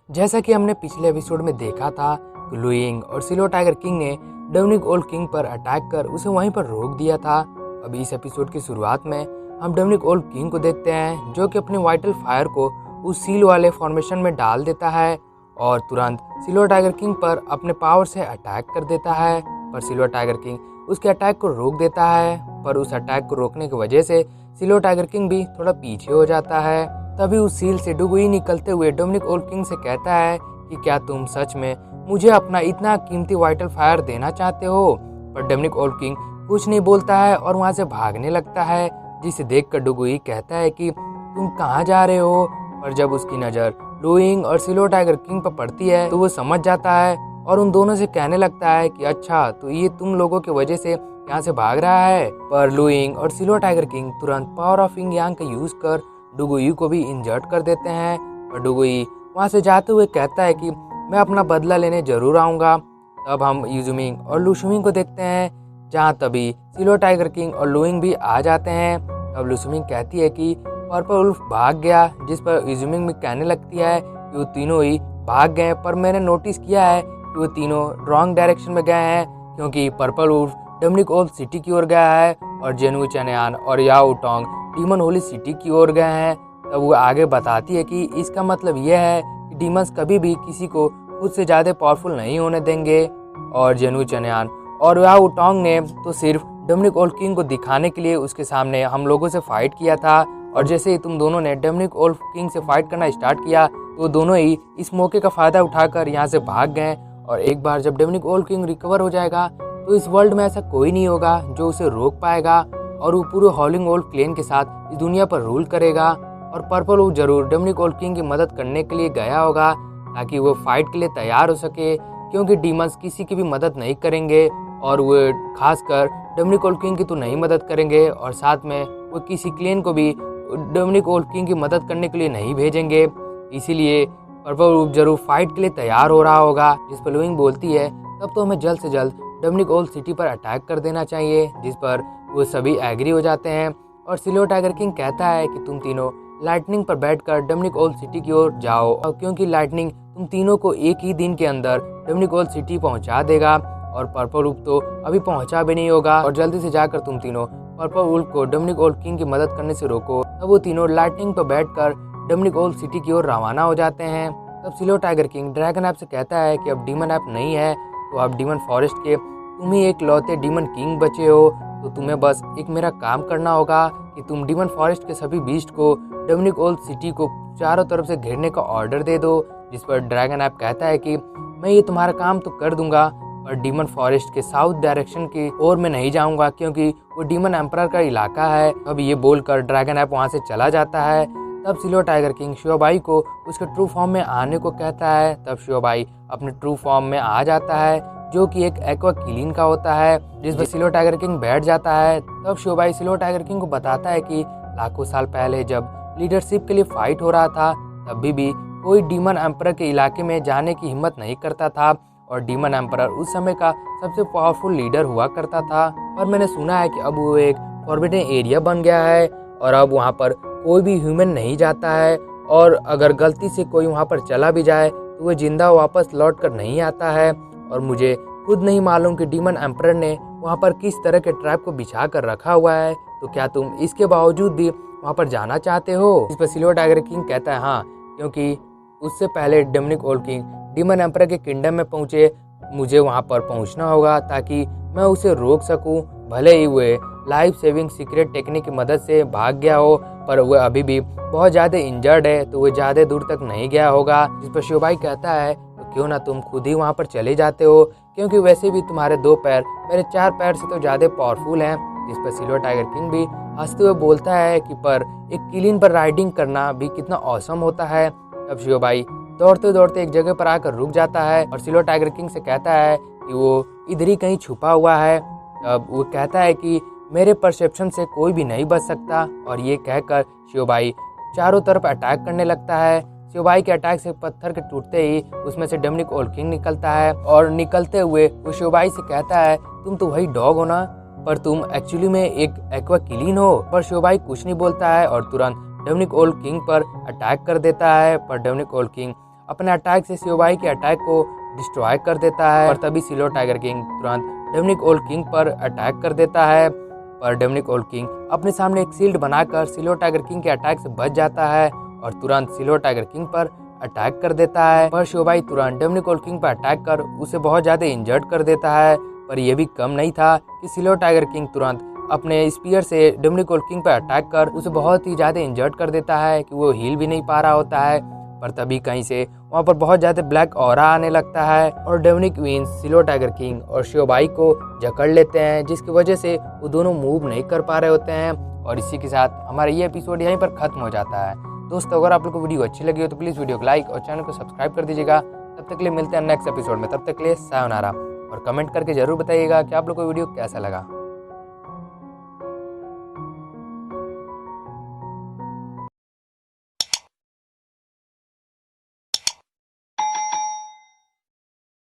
जैसा कि हमने पिछले एपिसोड में देखा था कि लुइंग और सिल्वर टाइगर किंग ने डोमिनिक ओल्ड किंग पर अटैक कर उसे वहीं पर रोक दिया था। अब इस एपिसोड की शुरुआत में हम डोमिनिक ओल्ड किंग को देखते हैं जो कि अपने वाइटल फायर को उस सील वाले फॉर्मेशन में डाल देता है और तुरंत सिल्वर टाइगर किंग पर अपने पावर से अटैक कर देता है। पर सिल्वर टाइगर किंग उसके अटैक को रोक देता है, पर उस अटैक को रोकने की वजह से सिल्वर टाइगर किंग भी थोड़ा पीछे हो जाता है। तभी उस सील से डुगुई निकलते हुए डोमिनिक ओल्ड किंग से कहता है कि क्या तुम सच में मुझे अपना इतना कीमती वाइटल फायर देना चाहते हो। पर डोमिनिक ओल्ड किंग कुछ नहीं बोलता है और वहां से भागने लगता है, जिसे देखकर डुगुई कहता है कि तुम कहाँ जा रहे हो। पर जब उसकी नज़र लुइंग और सिल्वर टाइगर किंग पर पड़ती है तो वो समझ जाता है और उन दोनों से कहने लगता है कि अच्छा तो ये तुम लोगों की वजह से यहाँ से भाग रहा है। पर लुइंग और सिल्वर टाइगर किंग तुरंत पावर ऑफ यिंग यांग का यूज कर डुगुई को भी इंजर्ड कर देते हैं और डुगुई वहाँ से जाते हुए कहता है कि मैं अपना बदला लेने जरूर आऊँगा। तब हम इजुमिंग और लुशुमिंग को देखते हैं, जहाँ तभी सिल्वर टाइगर किंग और लुइंग भी आ जाते हैं। तब लुशुमिंग कहती है कि पर्पल वुल्फ भाग गया, जिस पर इजुमिंग भी कहने लगती है कि वो तीनों ही भाग गए। पर मैंने नोटिस किया है कि वो तीनों रॉन्ग डायरेक्शन में गए हैं, क्योंकि purple wolf Dominic old city की ओर गया है और जेनु चैनयान और याओ टोंग डीमन होली सिटी की ओर गए हैं। तब वो आगे बताती है कि इसका मतलब यह है कि डीमंस कभी भी किसी को खुद से ज़्यादा पावरफुल नहीं होने देंगे। और जेनु चैनयान और याओ टोंग ने तो सिर्फ डोमिनिक ओल्ड किंग को दिखाने के लिए उसके सामने हम लोगों से फाइट किया था, और जैसे ही तुम दोनों ने डोमिनिक ओल्ड किंग से फाइट करना स्टार्ट किया तो दोनों ही इस मौके का फ़ायदा उठाकर यहाँ से भाग गए। और एक बार जब डोमिनिक ओल्ड किंग रिकवर हो जाएगा तो इस वर्ल्ड में ऐसा कोई नहीं होगा जो उसे रोक पाएगा और वो पूरे हॉलिंग ओल्ड क्लेन के साथ इस दुनिया पर रूल करेगा। और पर्पल वुल्फ जरूर डोमिनिक ओल्ड किंग की मदद करने के लिए गया होगा ताकि वो फाइट के लिए तैयार हो सके, क्योंकि डीमंस किसी की भी मदद नहीं करेंगे और वो खासकर डोमिनिक ओल्ड किंग की तो नहीं मदद करेंगे, और साथ में वो किसी क्लेन को भी डोमिनिक ओल्ड किंग की मदद करने के लिए नहीं भेजेंगे। इसीलिए पर्पल वुल्फ जरूर फाइट के लिए तैयार हो रहा होगा। जिस पर लुइंग बोलती है तब तो हमें जल्द से जल्द डोमिनिक ओल्ड सिटी पर अटैक कर देना चाहिए, जिस पर वो सभी एग्री हो जाते हैं। और सिल्वर टाइगर किंग कहता है कि तुम तीनों लाइटनिंग पर बैठकर डोमिनिक ओल्ड सिटी की ओर जाओ, क्योंकि लाइटनिंग तुम तीनों को एक ही दिन के अंदर डोमिनिक ओल्ड सिटी पहुंचा देगा। और पर्पल वुल्फ तो अभी पहुंचा भी नहीं होगा, और जल्दी से जाकर तुम तीनों पर्पल वुल्फ को डोमिनिक ओल्ड किंग की मदद करने से रोको। तब वो तीनों लाइटनिंग पर बैठकर डोमिनिक ओल्ड सिटी की ओर रवाना हो जाते हैं। तब silver tiger king dragon app से कहता है कि अब डीमन ऐप नहीं है तो अब डीमन फॉरेस्ट के तुम ही एक लौते डीमन किंग बचे हो, तो तुम्हें बस एक मेरा काम करना होगा कि तुम डीमन फॉरेस्ट के सभी बीस्ट को डोमिनिक ओल्ड सिटी को चारों तरफ से घेरने का ऑर्डर दे दो। जिस पर ड्रैगन ऐप कहता है कि मैं ये तुम्हारा काम तो कर दूंगा, पर डीमन फॉरेस्ट के साउथ डायरेक्शन की ओर में नहीं जाऊंगा, क्योंकि वो डीमन एम्परर का इलाका है। अब ये बोलकर ड्रैगन ऐप वहां से चला जाता है। तब सिल्वर टाइगर किंग शिवाबाई को उसके ट्रू फॉर्म में आने को कहता है। तब शिवाबाई अपने ट्रू फॉर्म में आ जाता है, जो कि एक एक्वा किलिन का होता है, जिस पर सिल्वर टाइगर किंग बैठ जाता है। तब शिवाबाई सिल्वर टाइगर किंग को बताता है कि लाखों साल पहले जब लीडरशिप के लिए फाइट हो रहा था तब भी कोई डीमन एम्परर के इलाके में जाने की हिम्मत नहीं करता था, और डीमन एम्परर उस समय का सबसे पावरफुल लीडर हुआ करता था। पर मैंने सुना है कि अब वो एक फॉरबिडन एरिया बन गया है और अब वहाँ पर कोई भी ह्यूमन नहीं जाता है, और अगर गलती से कोई वहाँ पर चला भी जाए तो वो जिंदा वापस लौट कर नहीं आता है। और मुझे खुद नहीं मालूम कि डीमन एम्परर ने वहाँ पर किस तरह के ट्रैप को बिछा कर रखा हुआ है, तो क्या तुम इसके बावजूद भी वहाँ पर जाना चाहते हो। इस पर सिल्वर टाइगर किंग कहता है हाँ, क्योंकि उससे पहले Dominic old king demon emperor के किंगडम में पहुँचे, मुझे वहाँ पर पहुँचना होगा ताकि मैं उसे रोक सकूँ। भले ही वे लाइफ सेविंग सीक्रेट टेक्निक की मदद से भाग गया हो, पर वह अभी भी बहुत ज़्यादा इंजर्ड है, तो वह ज़्यादा दूर तक नहीं गया होगा। जिस पर शिवबाई कहता है तो क्यों ना तुम खुद ही वहाँ पर चले जाते हो, क्योंकि वैसे भी तुम्हारे 2 पैर मेरे 4 पैर से तो ज़्यादा पावरफुल हैं। जिस पर सिल्वर टाइगर किंग भी हंसते हुए बोलता है कि पर एक किलिन पर राइडिंग करना भी कितना औसम होता है। तब शिवबाई दौड़ते दौड़ते एक जगह पर आकर रुक जाता है और सिल्वर टाइगर किंग से कहता है कि वो इधर ही कहीं छुपा हुआ है। तब वो कहता है कि मेरे परसेप्शन से कोई भी नहीं बच सकता, और ये कहकर शिवबाई चारों तरफ अटैक करने लगता है। शिवबाई के अटैक से पत्थर के टूटते ही उसमें से डोमिनिक ओल्ड किंग निकलता है, और निकलते हुए वो शिवबाई से कहता है तुम तो वही डॉग हो ना, पर तुम एक्चुअली में एक एक्वा किलिन हो। पर शिवबाई कुछ नहीं बोलता है और तुरंत डोमिनिक ओल्ड किंग पर अटैक कर देता है। पर डोमिनिक ओल्ड किंग अपने अटैक से शियोबाई के अटैक को डिस्ट्रॉय कर देता है। और तभी सिलो टाइगर किंग तुरंत डोमिनिक ओल्ड किंग पर अटैक कर देता है, पर डोमिनिक ओल्ड किंग अपने सामने एक शील्ड बनाकर सिलो टाइगर किंग के अटैक से बच जाता है और तुरंत सिलो टाइगर किंग पर अटैक कर देता है। पर शियोबाई तुरंत डोमिनिक ओल्ड किंग पर अटैक कर उसे बहुत ज्यादा इंजर्ड कर देता है। पर यह भी कम नहीं था कि सिलो टाइगर किंग तुरंत अपने स्पीयर से डोमिनिक ओल्ड किंग पर अटैक कर उसे बहुत ही ज्यादा इंजर्ड कर देता है कि वो हील भी नहीं पा रहा होता है। पर तभी कहीं से वहाँ पर बहुत ज्यादा ब्लैक ऑरा आने लगता है और डोमिनिक विंस सिलो टाइगर किंग और शियोबाई को जकड़ लेते हैं, जिसकी वजह से वो दोनों मूव नहीं कर पा रहे होते हैं। और इसी के साथ हमारा ये एपिसोड यहीं पर खत्म हो जाता है। दोस्तों, अगर आप लोग को वीडियो अच्छी लगी हो तो प्लीज़ वीडियो को लाइक और चैनल को सब्सक्राइब कर दीजिएगा। तब तक के लिए मिलते हैं नेक्स्ट एपिसोड में, तब तक के लिए सायोनारा। और कमेंट करके जरूर बताइएगा कि आप लोग को वीडियो कैसा लगा।